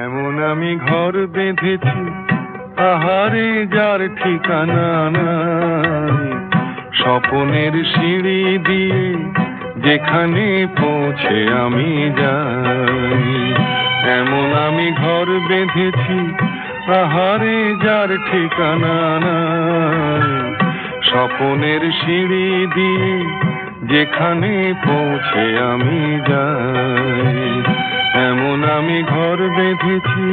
এমন আমি ঘর বেঁধেছি, আহারে যার ঠিকানা নাই। স্বপনের সিঁড়ি দিয়ে যেখানে পৌঁছে আমি যাই। এমন আমি ঘর বেঁধেছি, আহারে যার ঠিকানা নাই। স্বপনের সিঁড়ি দিয়ে যেখানে পৌঁছে আমি যাই। এমন আমি ঘর বেঁধেছি।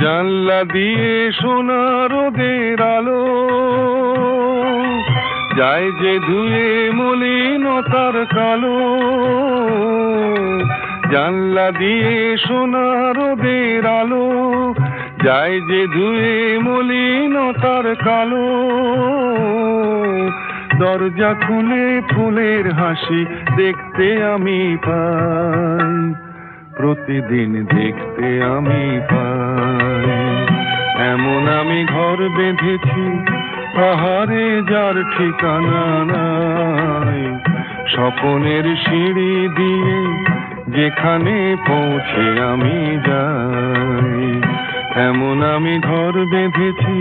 জানলা দিয়ে সোনা রোদের আলো যায় যে ধুয়ে মলিনতার কালো। জানলা দিয়ে সোনা রোদের আলো যায় যে ধুয়ে মলিনতার কালো। দরজা খুলে ফুলের হাসি দেখতে আমি পাই, প্রতিদিন দেখতে আমি পাই। এমন আমি ঘর বেঁধেছি, আহারে যার ঠিকানা নাই। স্বপনের সিঁড়ি দিয়ে যেখানে পৌঁছে আমি যাই। এমন আমি ঘর বেঁধেছি।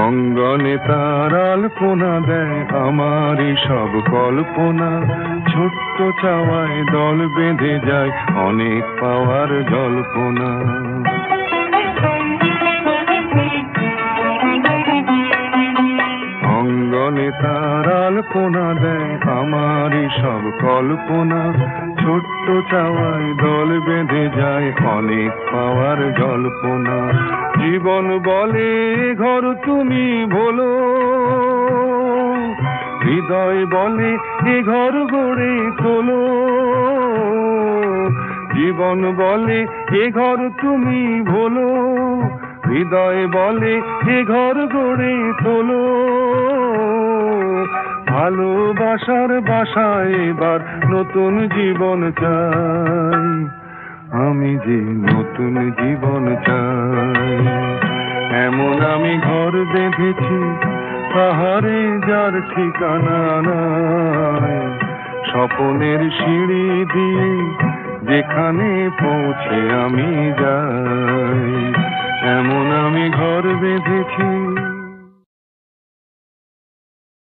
অঙ্গনে তার আলপনা দেয় আমারই সব কল্পনা। ছোট্ট চাওয়ায় দল বেঁধে যায় অনেক পাওয়ার জল্পনা। অঙ্গনে তার আলপনা দেয় আমারই সব কল্পনা। ছোট্ট চাওয়ায় দল বেঁধে যায় অনেক পাওয়ার জল্পনা। জীবন বলে ঘর তুমি ভোলো, হৃদয় বলে এ ঘর গড়ে তোলো। জীবন বলে এ ঘর তুমি ভোলো, হৃদয় বলে এ ঘর গড়ে তোলো। ভালোবাসার বাসায় এবার নতুন জীবন চাই, আমি যে নতুন জীবন চাই। এমন আমি ঘর বেঁধেছি, আহারে যার ঠিকানা নাই। স্বপনের সিঁড়ি দিয়ে যেখানে পৌঁছে আমি যাই। এমন আমি ঘর বেঁধেছি।